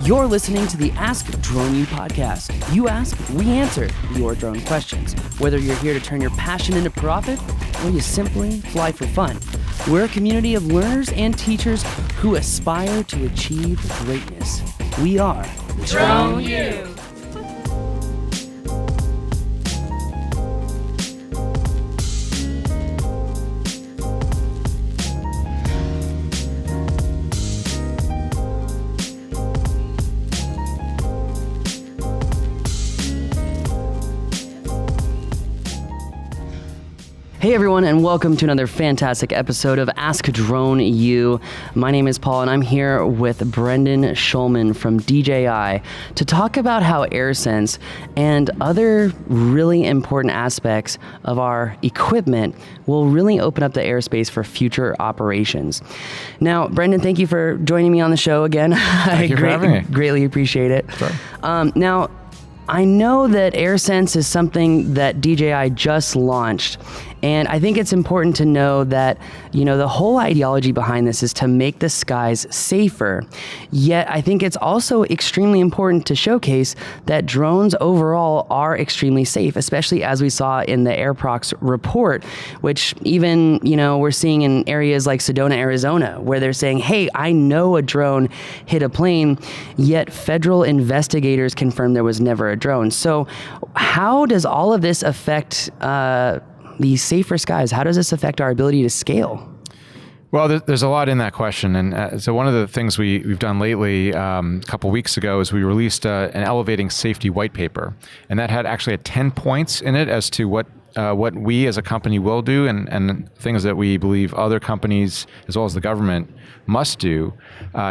You're listening to the Ask Drone U podcast. You ask, we answer your drone questions. Whether you're here to turn your passion into profit or you simply fly for fun, we're a community of learners and teachers who aspire to achieve greatness. We are Drone U. Hey everyone, and welcome to another fantastic episode of Ask Drone U. My name is Paul, and I'm here with Brendan Schulman from DJI to talk about how AirSense and other really important aspects of our equipment will really open up the airspace for future operations. Now, Brendan, thank you for joining me on the show again. Thank you for having me. Greatly appreciate it. Sure. Now, I know that AirSense is something that DJI just launched, and I think it's important to know that, the whole ideology behind this is to make the skies safer. Yet, I think it's also extremely important to showcase that drones overall are extremely safe, especially as we saw in the AirProx report, which even, we're seeing in areas like Sedona, Arizona, where they're saying, hey, I know a drone hit a plane, yet federal investigators confirmed there was never a drone. So how does all of this affect these safer skies? How does this affect our ability to scale? Well, there's a lot in that question. And so one of the things we've done lately, a couple weeks ago, is we released an elevating safety white paper. And that had 10 points in it as to what we as a company will do and things that we believe other companies, as well as the government, must do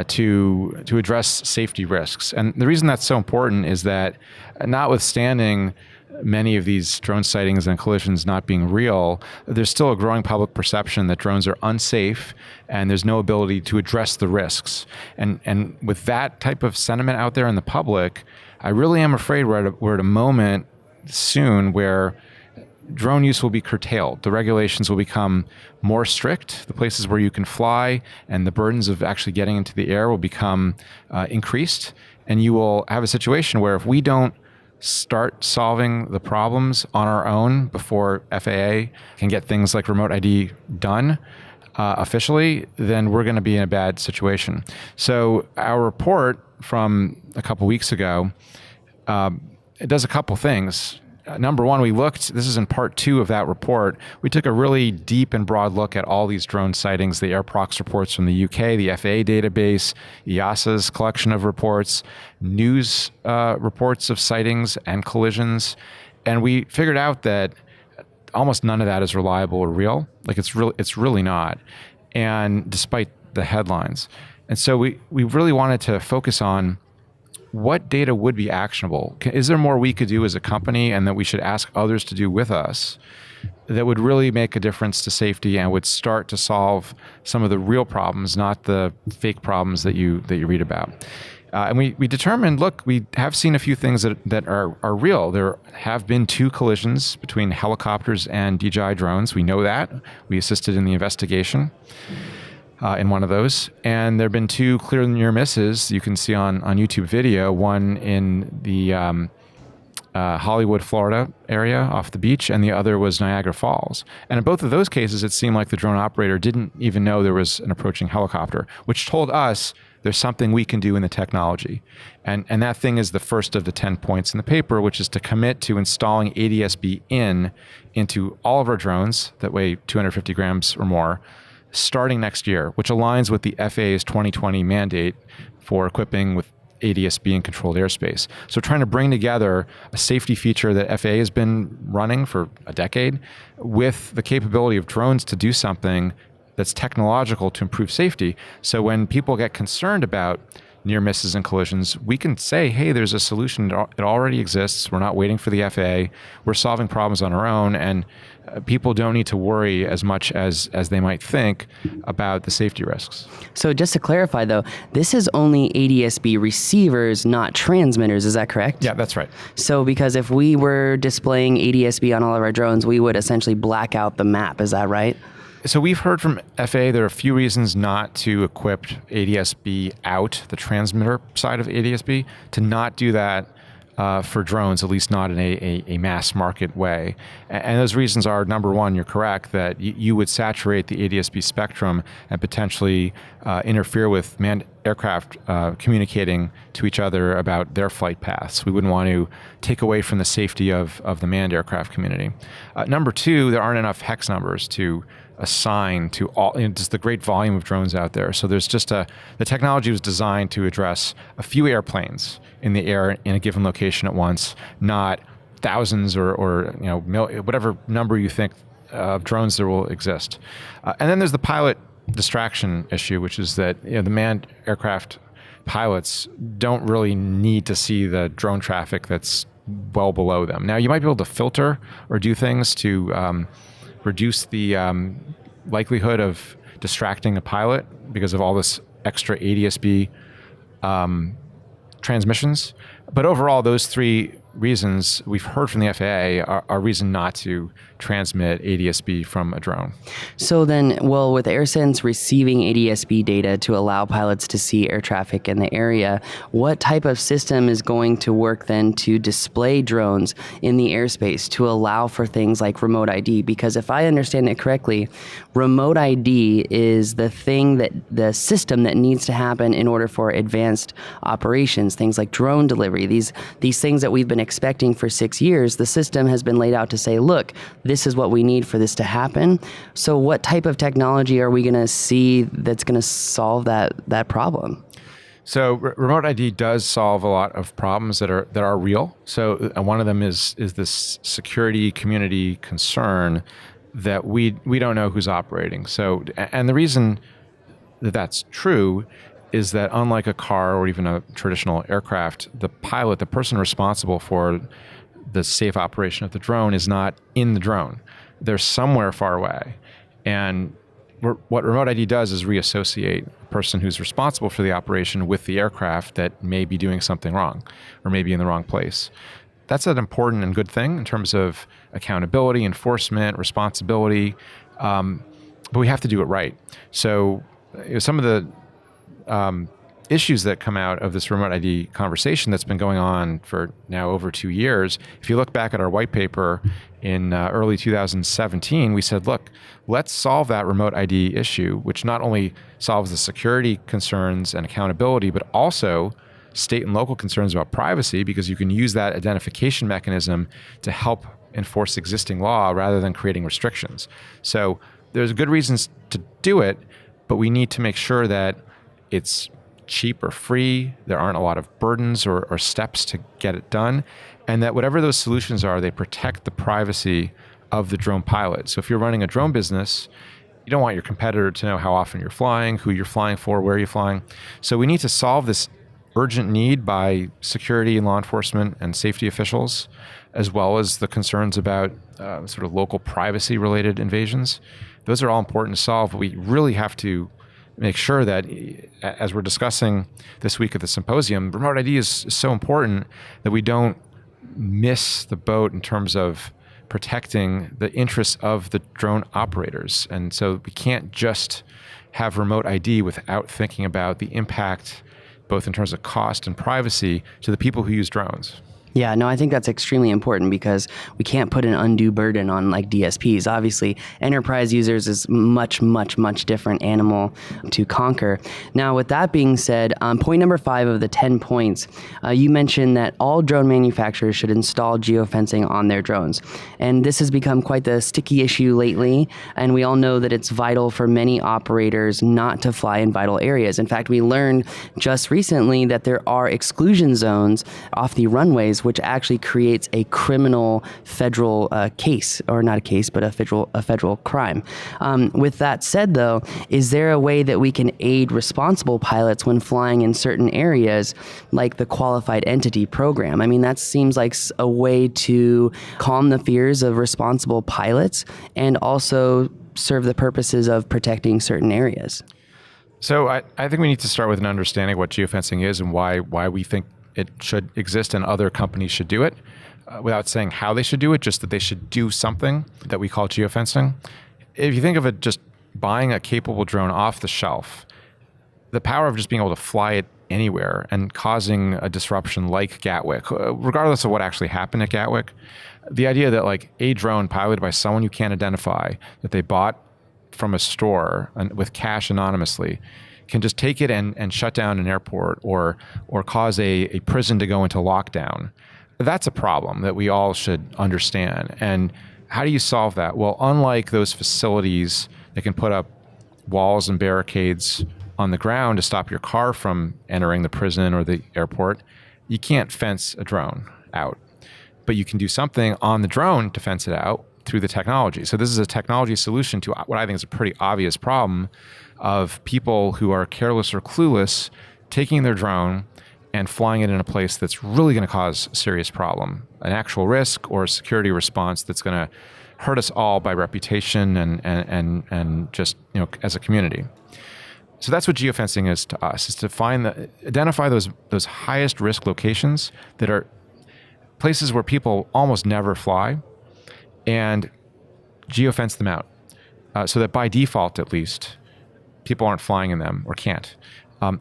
to address safety risks. And the reason that's so important is that, notwithstanding many of these drone sightings and collisions not being real, there's still a growing public perception that drones are unsafe and there's no ability to address the risks. And with that type of sentiment out there in the public, I really am afraid we're at a moment soon where drone use will be curtailed. The regulations will become more strict. The places where you can fly and the burdens of actually getting into the air will become increased. And you will have a situation where if we don't start solving the problems on our own before FAA can get things like remote ID done officially, then we're going to be in a bad situation. So our report from a couple weeks ago, it does a couple things. Number one, this is in part 2 of that report, we took a really deep and broad look at all these drone sightings, the AirProx reports from the UK, the FAA database, EASA's collection of reports, news reports of sightings and collisions. And we figured out that almost none of that is reliable or real. It's really not. And despite the headlines. And so we really wanted to focus on what data would be actionable. Is there more we could do as a company and that we should ask others to do with us that would really make a difference to safety and would start to solve some of the real problems, not the fake problems that you read about? And we determined, look, we have seen a few things that are real. There have been 2 collisions between helicopters and DJI drones. We know that. We assisted in the investigation in one of those. And there have been 2 clear near misses you can see on YouTube video, one in the Hollywood, Florida area off the beach, and the other was Niagara Falls. And in both of those cases, it seemed like the drone operator didn't even know there was an approaching helicopter, which told us there's something we can do in the technology. And that thing is the first of the 10 points in the paper, which is to commit to installing ADS-B into all of our drones that weigh 250 grams or more, starting next year, which aligns with the FAA's 2020 mandate for equipping with ADS-B in controlled airspace. So trying to bring together a safety feature that FAA has been running for a decade with the capability of drones to do something that's technological to improve safety. So when people get concerned about near misses and collisions, we can say, hey, there's a solution. It already exists. We're not waiting for the FAA. We're solving problems on our own. And people don't need to worry as much as they might think about the safety risks. So just to clarify, though, this is only ADS-B receivers, not transmitters. Is that correct? Yeah, that's right. So because if we were displaying ADS-B on all of our drones, we would essentially black out the map. Is that right? So we've heard from FAA there are a few reasons not to equip ADS-B out, the transmitter side of ADS-B, to not do that for drones, at least not in a mass market way. And those reasons are, number one, you're correct that you would saturate the ADS-B spectrum and potentially interfere with manned aircraft communicating to each other about their flight paths. We wouldn't want to take away from the safety of the manned aircraft community. Number two, there aren't enough hex numbers to assign to all, just the great volume of drones out there. So there's just the technology was designed to address a few airplanes in the air in a given location at once, not thousands or whatever number you think of drones there will exist. And then there's the pilot distraction issue, which is that the manned aircraft pilots don't really need to see the drone traffic that's well below them. Now, you might be able to filter or do things to reduce the likelihood of distracting a pilot because of all this extra ADS-B transmissions. But overall, those three reasons we've heard from the FAA are reason not to transmit ADS-B from a drone. So then, well, with AirSense receiving ADS-B data to allow pilots to see air traffic in the area, what type of system is going to work then to display drones in the airspace to allow for things like remote ID? Because if I understand it correctly, remote ID is the system that needs to happen in order for advanced operations, things like drone delivery, these things that we've been expecting for 6 years. The system has been laid out to say, look, this is what we need for this to happen. So what type of technology are we going to see that's going to solve that problem? So remote ID does solve a lot of problems that are real. So one of them is this security community concern that we don't know who's operating. So, and the reason that that's true is that unlike a car or even a traditional aircraft, the pilot, the person responsible for the safe operation of the drone, is not in the drone. They're somewhere far away. And what remote ID does is reassociate a person who's responsible for the operation with the aircraft that may be doing something wrong or may be in the wrong place. That's an important and good thing in terms of accountability, enforcement, responsibility, but we have to do it right. So some of the issues that come out of this remote ID conversation that's been going on for now over 2 years, if you look back at our white paper in early 2017, we said, look, let's solve that remote ID issue, which not only solves the security concerns and accountability, but also state and local concerns about privacy, because you can use that identification mechanism to help enforce existing law rather than creating restrictions. So there's good reasons to do it, but we need to make sure that it's cheap or free, there aren't a lot of burdens or steps to get it done, and that whatever those solutions are, they protect the privacy of the drone pilot. So if you're running a drone business, you don't want your competitor to know how often you're flying, who you're flying for, where you're flying. So we need to solve this urgent need by security and law enforcement and safety officials, as well as the concerns about sort of local privacy related invasions. Those are all important to solve, but we really have to make sure that, as we're discussing this week at the symposium, remote ID is so important that we don't miss the boat in terms of protecting the interests of the drone operators. And so we can't just have remote ID without thinking about the impact, both in terms of cost and privacy, to the people who use drones. Yeah, no, I think that's extremely important because we can't put an undue burden on like DSPs. Obviously, enterprise users is much, much, much different animal to conquer. Now, with that being said, point number 5 of the 10 points, you mentioned that all drone manufacturers should install geofencing on their drones. And this has become quite the sticky issue lately, and we all know that it's vital for many operators not to fly in vital areas. In fact, we learned just recently that there are exclusion zones off the runways, which actually creates a criminal federal case, or not a case, but a federal crime. With that said, though, is there a way that we can aid responsible pilots when flying in certain areas, like the qualified entity program? I mean, that seems like a way to calm the fears of responsible pilots and also serve the purposes of protecting certain areas. So I think we need to start with an understanding of what geofencing is and why we think it should exist and other companies should do it, without saying how they should do it, just that they should do something that we call geofencing. If you think of it just buying a capable drone off the shelf, the power of just being able to fly it anywhere and causing a disruption like Gatwick, regardless of what actually happened at Gatwick, the idea that like a drone piloted by someone you can't identify that they bought from a store and with cash anonymously can just take it and shut down an airport or cause a prison to go into lockdown. That's a problem that we all should understand. And how do you solve that? Well, unlike those facilities that can put up walls and barricades on the ground to stop your car from entering the prison or the airport, you can't fence a drone out. But you can do something on the drone to fence it out through the technology. So this is a technology solution to what I think is a pretty obvious problem of people who are careless or clueless taking their drone and flying it in a place that's really going to cause a serious problem, an actual risk or a security response that's going to hurt us all by reputation and just, as a community. So that's what geofencing is to us, is to identify those highest risk locations that are places where people almost never fly and geofence them out so that by default, at least, people aren't flying in them or can't.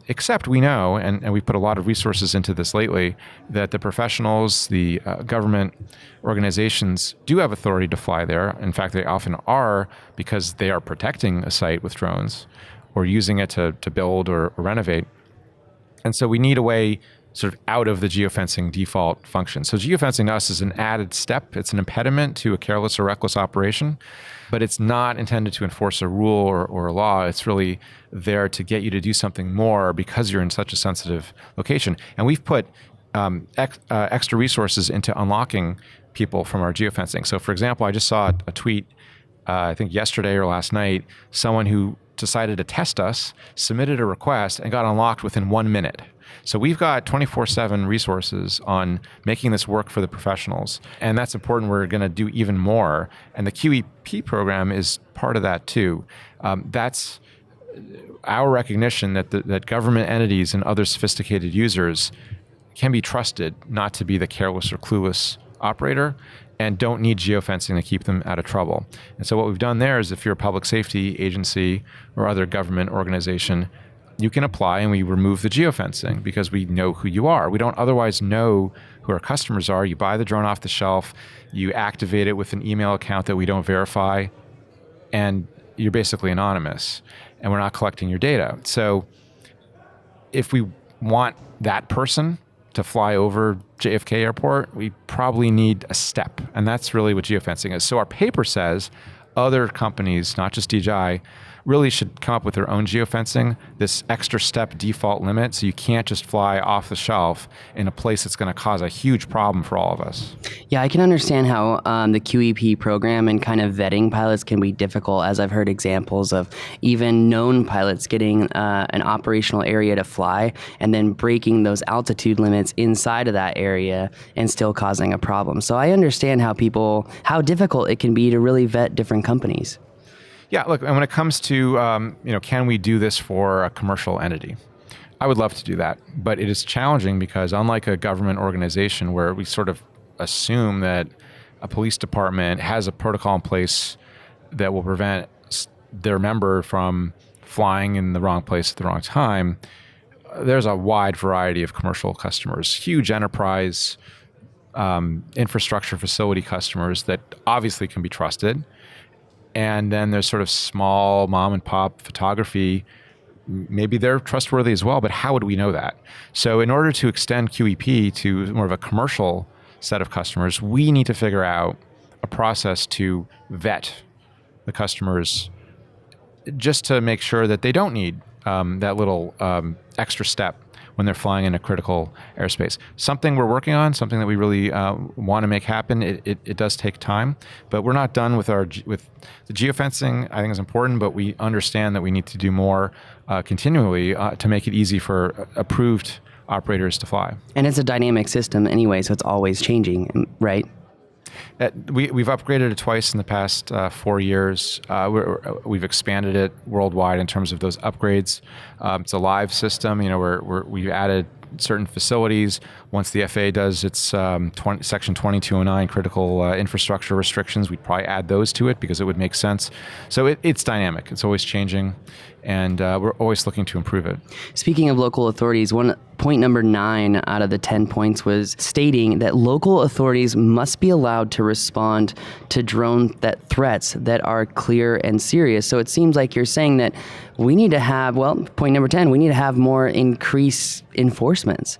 Except we know, and we put a lot of resources into this lately, that the professionals, the government organizations do have authority to fly there. In fact, they often are because they are protecting a site with drones or using it to build or renovate. And so we need a way sort of out of the geofencing default function. So geofencing to us is an added step. It's an impediment to a careless or reckless operation, but it's not intended to enforce a rule or a law. It's really there to get you to do something more because you're in such a sensitive location. And we've put extra resources into unlocking people from our geofencing. So for example, I just saw a tweet, I think yesterday or last night, someone who decided to test us, submitted a request, and got unlocked within 1 minute. So we've got 24/7 resources on making this work for the professionals. And that's important. We're going to do even more. And the QEP program is part of that too. That's our recognition that government entities and other sophisticated users can be trusted not to be the careless or clueless operator and don't need geofencing to keep them out of trouble. And so what we've done there is if you're a public safety agency or other government organization, you can apply and we remove the geofencing because we know who you are. We don't otherwise know who our customers are. You buy the drone off the shelf, you activate it with an email account that we don't verify, and you're basically anonymous, and we're not collecting your data. So if we want that person to fly over JFK Airport, we probably need a step, and that's really what geofencing is. So our paper says other companies, not just DJI, really should come up with their own geofencing, this extra step default limit, so you can't just fly off the shelf in a place that's going to cause a huge problem for all of us. Yeah, I can understand how the QEP program and kind of vetting pilots can be difficult, as I've heard examples of even known pilots getting an operational area to fly and then breaking those altitude limits inside of that area and still causing a problem. So I understand how difficult it can be to really vet different companies. Yeah, look, and when it comes to, can we do this for a commercial entity? I would love to do that, but it is challenging because unlike a government organization where we sort of assume that a police department has a protocol in place that will prevent their member from flying in the wrong place at the wrong time, there's a wide variety of commercial customers, huge enterprise infrastructure facility customers that obviously can be trusted. And then there's sort of small mom and pop photography. Maybe they're trustworthy as well, but how would we know that? So in order to extend QEP to more of a commercial set of customers, we need to figure out a process to vet the customers just to make sure that they don't need that little extra step when they're flying in a critical airspace. Something we're working on, something that we really want to make happen. It does take time, but we're not done with with the geofencing. I think is important, but we understand that we need to do more continually to make it easy for approved operators to fly. And it's a dynamic system anyway, so it's always changing, right? We've upgraded it twice in the past 4 years. We've expanded it worldwide in terms of those upgrades. It's a live system. We've added certain facilities. Once the FAA does its Section 2209 critical infrastructure restrictions, we'd probably add those to it because it would make sense. So it's dynamic. It's always changing, and we're always looking to improve it. Speaking of local authorities, point number 9 out of the 10 points was stating that local authorities must be allowed to respond to drone threats that are clear and serious. So it seems like you're saying that we need to have, point number 10, we need to have more increased enforcements.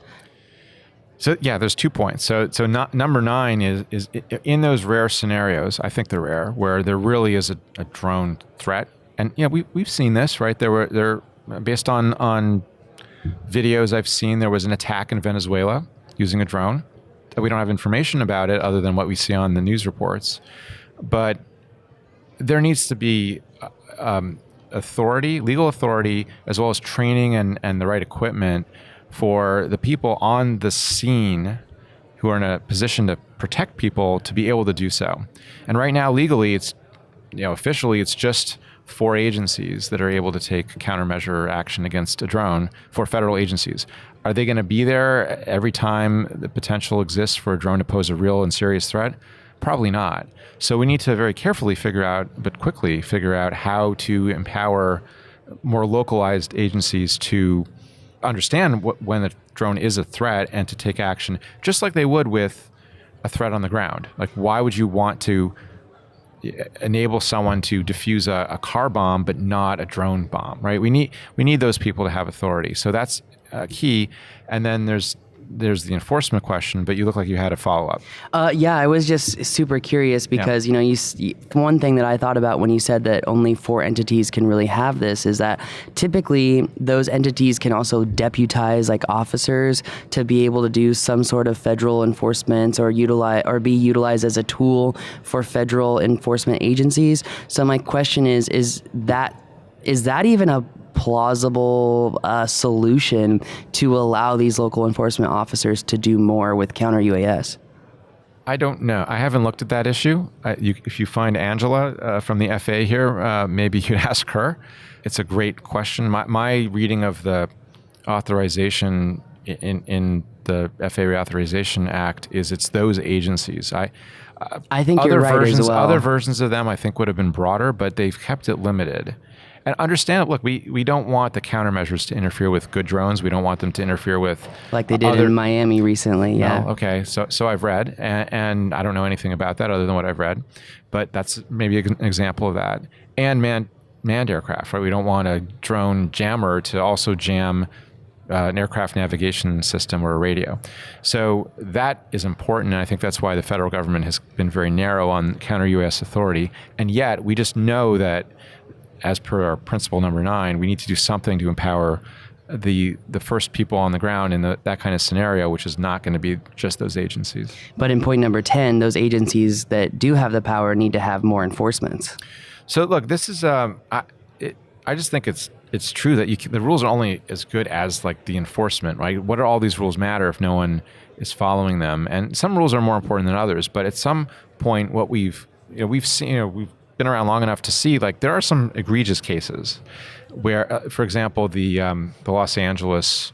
So yeah, there's 2 points. So number 9 is in those rare scenarios, I think they're rare, where there really is a drone threat. And we've seen this, right? There based on videos I've seen, there was an attack in Venezuela using a drone. We don't have information about it other than what we see on the news reports. But there needs to be legal authority, as well as training and the right equipment for the people on the scene who are in a position to protect people to be able to do so. And right now, legally, it's officially, it's just 4 agencies that are able to take countermeasure action against a drone, for federal agencies. Are they going to be there every time the potential exists for a drone to pose a real and serious threat? Probably not. So we need to very carefully quickly figure out how to empower more localized agencies to understand when a drone is a threat and to take action, just like they would with a threat on the ground. Like, why would you want to enable someone to defuse a car bomb but not a drone bomb, right? We need those people to have authority. So that's key. And then there's the enforcement question, but you look like you had a follow-up. Yeah, I was just super curious because, one thing that I thought about when you said that only 4 entities can really have this is that typically those entities can also deputize like officers to be able to do some sort of federal enforcement or be utilized as a tool for federal enforcement agencies. So my question is that even a plausible solution to allow these local enforcement officers to do more with counter UAS? I don't know. I haven't looked at that issue. If you find Angela from the FAA here, maybe you'd ask her. It's a great question. My reading of the authorization in the FAA Reauthorization Act is it's those agencies. I think you're right as well. Other versions of them I think would have been broader, but they've kept it limited. And understand, look, we don't want the countermeasures to interfere with good drones. We don't want them to interfere with... Like they did in Miami recently, yeah. No, okay, so I've read, and I don't know anything about that other than what I've read. But that's maybe an example of that. And manned aircraft, right? We don't want a drone jammer to also jam an aircraft navigation system or a radio. So that is important, and I think that's why the federal government has been very narrow on counter-UAS authority. And yet, we just know that as per our principle number 9, we need to do something to empower the first people on the ground in that kind of scenario, which is not going to be just those agencies. But in point number 10, those agencies that do have the power need to have more enforcements. So look, this is I just think it's true that the rules are only as good as like the enforcement, right? What do all these rules matter if no one is following them? And some rules are more important than others. But at some point, what we've seen, we've been around long enough to see, like, there are some egregious cases where, for example, the Los Angeles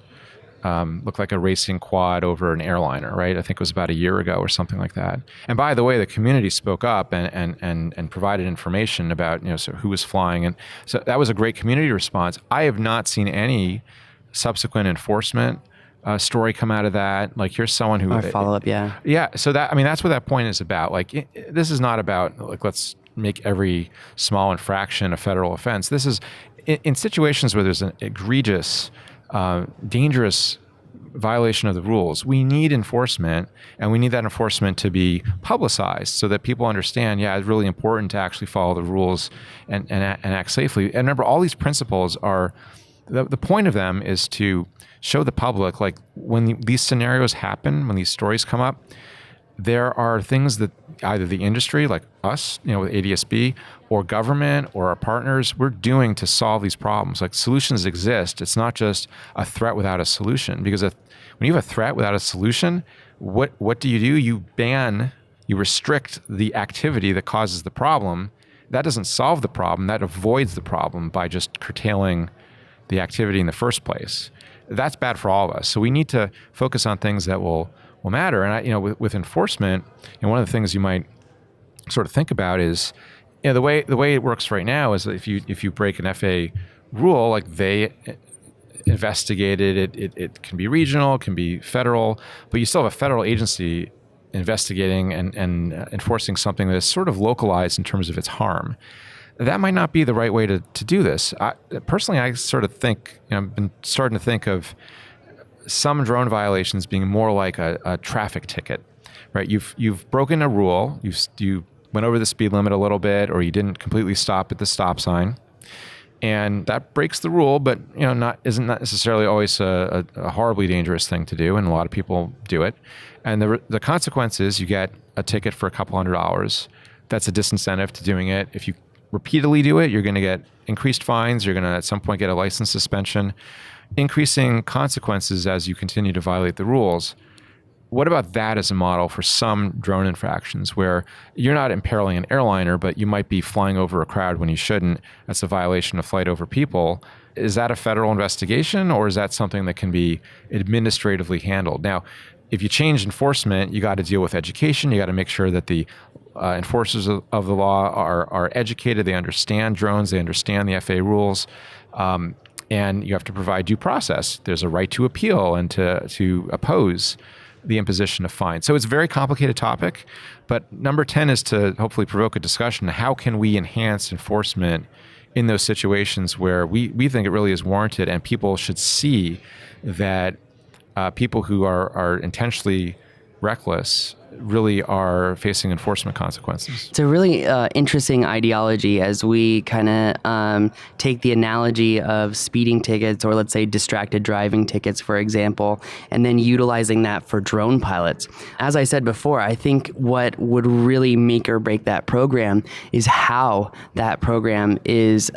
looked like a racing quad over an airliner, right? I think it was about a year ago or something like that. And by the way, the community spoke up and provided information about so who was flying, and so that was a great community response. I have not seen any subsequent enforcement story come out of that. Like, here's someone who... Or follow-up, yeah. Yeah, so that's what that point is about. Like, this is not about, like, let's make every small infraction a federal offense. This is in situations where there's an egregious, dangerous violation of the rules. We need enforcement, and we need that enforcement to be publicized so that people understand, it's really important to actually follow the rules and act safely. And remember, all these principles are, the point of them is to show the public, like, when these scenarios happen, when these stories come up, there are things that either the industry, like us, with ADSB, or government, or our partners, we're doing to solve these problems. Like, solutions exist. It's not just a threat without a solution. Because when you have a threat without a solution, what do? You restrict the activity that causes the problem. That doesn't solve the problem. That avoids the problem by just curtailing the activity in the first place. that's bad for all of us. So we need to focus on things that will matter. And with enforcement, and one of the things you might sort of think about is, the way it works right now is that if you break an FAA rule, like they investigated it can be regional, it can be federal, but you still have a federal agency investigating and enforcing something that is sort of localized in terms of its harm. That might not be the right way to do this. Personally, I sort of think, I've been starting to think of some drone violations being more like a traffic ticket, right? You've broken a rule, you went over the speed limit a little bit, or you didn't completely stop at the stop sign, and that breaks the rule, but isn't necessarily always a horribly dangerous thing to do, and a lot of people do it. And the consequence is you get a ticket for a couple $100. That's a disincentive to doing it. If you repeatedly do it, you're going to get increased fines. You're going to at some point get a license suspension, increasing consequences as you continue to violate the rules. What about that as a model for some drone infractions where you're not imperiling an airliner, but you might be flying over a crowd when you shouldn't? That's a violation of flight over people. Is that a federal investigation, or is that something that can be administratively handled? Now, if you change enforcement, you got to deal with education. You got to make sure that the enforcers of the law are educated. They understand drones. They understand the FAA rules. And you have to provide due process. There's a right to appeal and to oppose the imposition of fines. So it's a very complicated topic, but number 10 is to hopefully provoke a discussion. How can we enhance enforcement in those situations where we think it really is warranted, and people should see that people who are intentionally reckless really are facing enforcement consequences. It's a really interesting ideology as we kind of take the analogy of speeding tickets, or let's say distracted driving tickets, for example, and then utilizing that for drone pilots. As I said before, I think what would really make or break that program is how that program is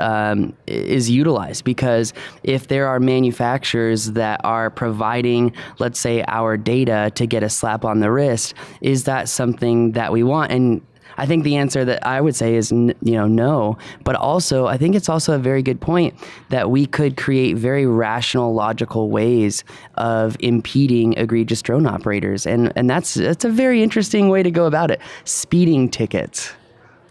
utilized. Because if there are manufacturers that are providing, let's say, our data to get a slap on the wrist, is that something that we want? And I think the answer that I would say is no. But also, I think it's also a very good point that we could create very rational, logical ways of impeding egregious drone operators, and that's a very interesting way to go about it. Speeding tickets.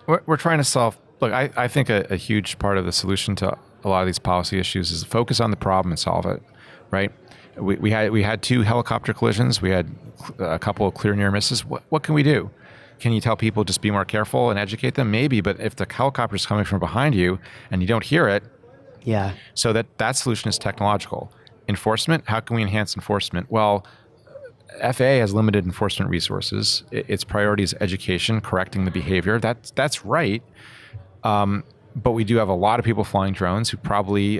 We're trying to solve. Look, I think a huge part of the solution to a lot of these policy issues is to focus on the problem and solve it, right? We had 2 helicopter collisions. We had a couple of clear near misses. What can we do? Can you tell people just be more careful and educate them? Maybe, but if the helicopter is coming from behind you and you don't hear it, yeah. So that solution is technological. Enforcement, how can we enhance enforcement? Well, FAA has limited enforcement resources. Its priority is education, correcting the behavior. That's right. But we do have a lot of people flying drones who probably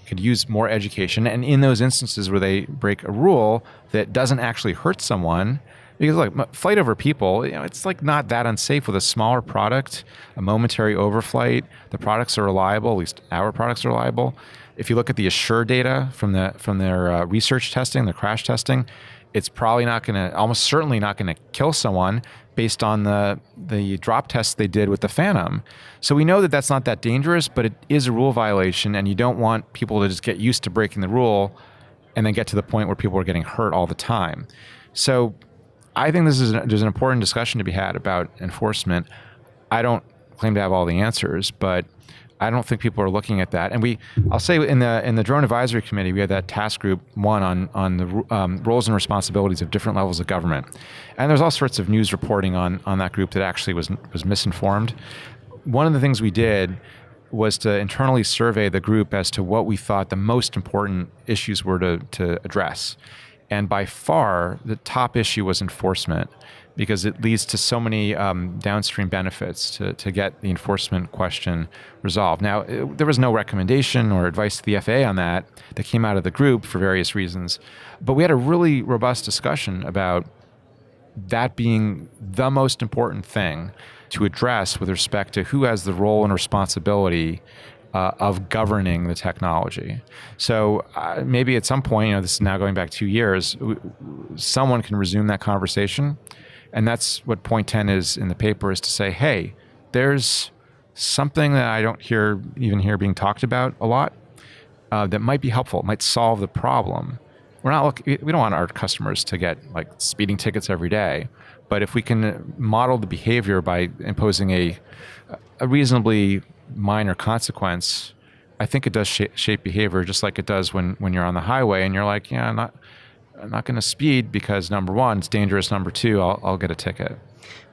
could use more education. And in those instances where they break a rule that doesn't actually hurt someone, because look, flight over people, it's like not that unsafe with a smaller product, a momentary overflight. The products are reliable, at least our products are reliable. If you look at the Assure data from their research testing, the crash testing, it's probably not going to, almost certainly not going to kill someone based on the drop tests they did with the Phantom. So we know that that's not that dangerous, but it is a rule violation, and you don't want people to just get used to breaking the rule and then get to the point where people are getting hurt all the time. So I think there's an important discussion to be had about enforcement. I don't claim to have all the answers, but I don't think people are looking at that. And I'll say in the Drone Advisory Committee, we had that task group one on the roles and responsibilities of different levels of government. And there's all sorts of news reporting on that group that actually was misinformed. One of the things we did was to internally survey the group as to what we thought the most important issues were to address. And by far, the top issue was enforcement, because it leads to so many downstream benefits to get the enforcement question resolved. Now, there was no recommendation or advice to the FAA on that came out of the group for various reasons. But we had a really robust discussion about that being the most important thing to address with respect to who has the role and responsibility of governing the technology. So maybe at some point, this is now going back 2 years, someone can resume that conversation. And that's what point 10 is in the paper, is to say, hey, there's something that I don't even hear being talked about a lot. that might be helpful, might solve the problem. We don't want our customers to get like speeding tickets every day, but if we can model the behavior by imposing a reasonably minor consequence, I think it does shape behavior, just like it does when you're on the highway and you're like, yeah, I'm not going to speed because number one, it's dangerous. Number two, I'll get a ticket.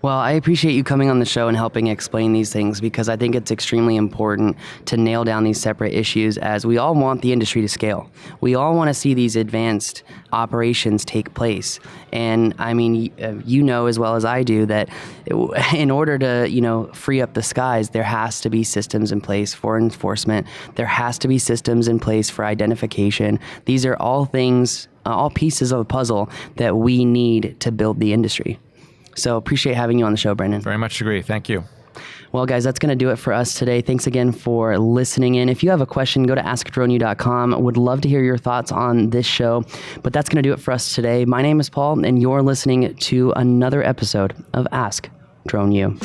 Well, I appreciate you coming on the show and helping explain these things, because I think it's extremely important to nail down these separate issues, as we all want the industry to scale. We all want to see these advanced operations take place. And I mean, you know as well as I do that in order to, free up the skies, there has to be systems in place for enforcement. There has to be systems in place for identification. These are all things, all pieces of the puzzle that we need to build the industry. So appreciate having you on the show, Brendan. Very much agree. Thank you. Well, guys, that's going to do it for us today. Thanks again for listening in. If you have a question, go to askdroneyou.com. Would love to hear your thoughts on this show. But that's going to do it for us today. My name is Paul, and you're listening to another episode of Ask Drone U.